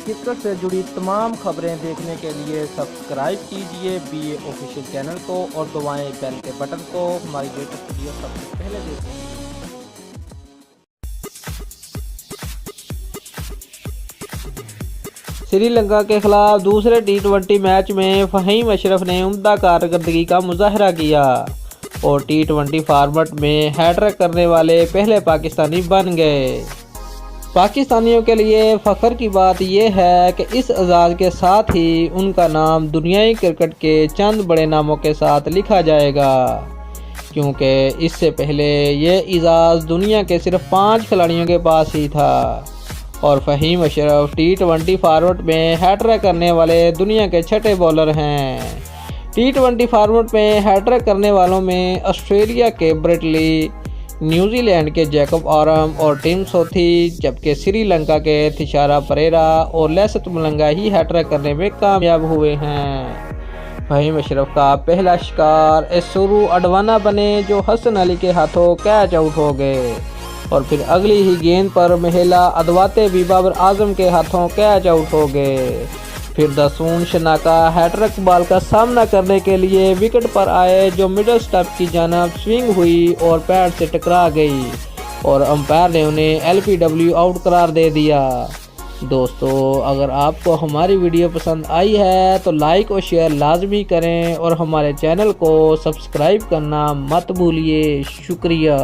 Cricket से जुड़ी तमाम खबरें देखने के लिए सब्सक्राइब कीजिए BA ऑफिशियल चैनल को और दबाएं बेल के बटन को हमारी लेटेस्ट वीडियो सबसे पहले देखें। श्रीलंका के खिलाफ दूसरे T20 मैच में फ़हीम अशरफ ने उम्दा कारकर्दगी का मुजाहरा किया और T20 फॉर्मेट में हैट्रिक करने वाले पहले पाकिस्तानी बन गए। पाकिस्तानियों के लिए फ़ख्र की बात यह है कि इस एजाज़ के साथ ही उनका नाम दुनियाई क्रिकेट के चंद बड़े नामों के साथ लिखा जाएगा, क्योंकि इससे पहले ये एजाज़ दुनिया के सिर्फ 5 खिलाड़ियों के पास ही था और फ़हीम अशरफ T20 फॉर्मेट में हैट्रिक करने वाले दुनिया के छठे बॉलर हैं। T20 फॉर्मेट में हैट्रिक करने वालों में ऑस्ट्रेलिया के ब्रेट ली, न्यूजीलैंड के जैकब आरम और टिम सोथी, जबकि श्रीलंका के थिशारा परेरा और लसिथ मलिंगा ही हैट्रिक करने में कामयाब हुए हैं। फ़हीम अशरफ का पहला शिकार एसुरू अडवाना बने, जो हसन अली के हाथों कैच आउट हो गए और फिर अगली ही गेंद पर महिला अदवाते भी बाबर आजम के हाथों कैच आउट हो गए। फिर दासून शनाका हैट्रिक बॉल का सामना करने के लिए विकेट पर आए, जो मिडल स्टंप की जानिब स्विंग हुई और पैड से टकरा गई और अंपायर ने उन्हें LPW आउट करार दे दिया। दोस्तों, अगर आपको हमारी वीडियो पसंद आई है तो लाइक और शेयर लाजमी करें और हमारे चैनल को सब्सक्राइब करना मत भूलिए। शुक्रिया।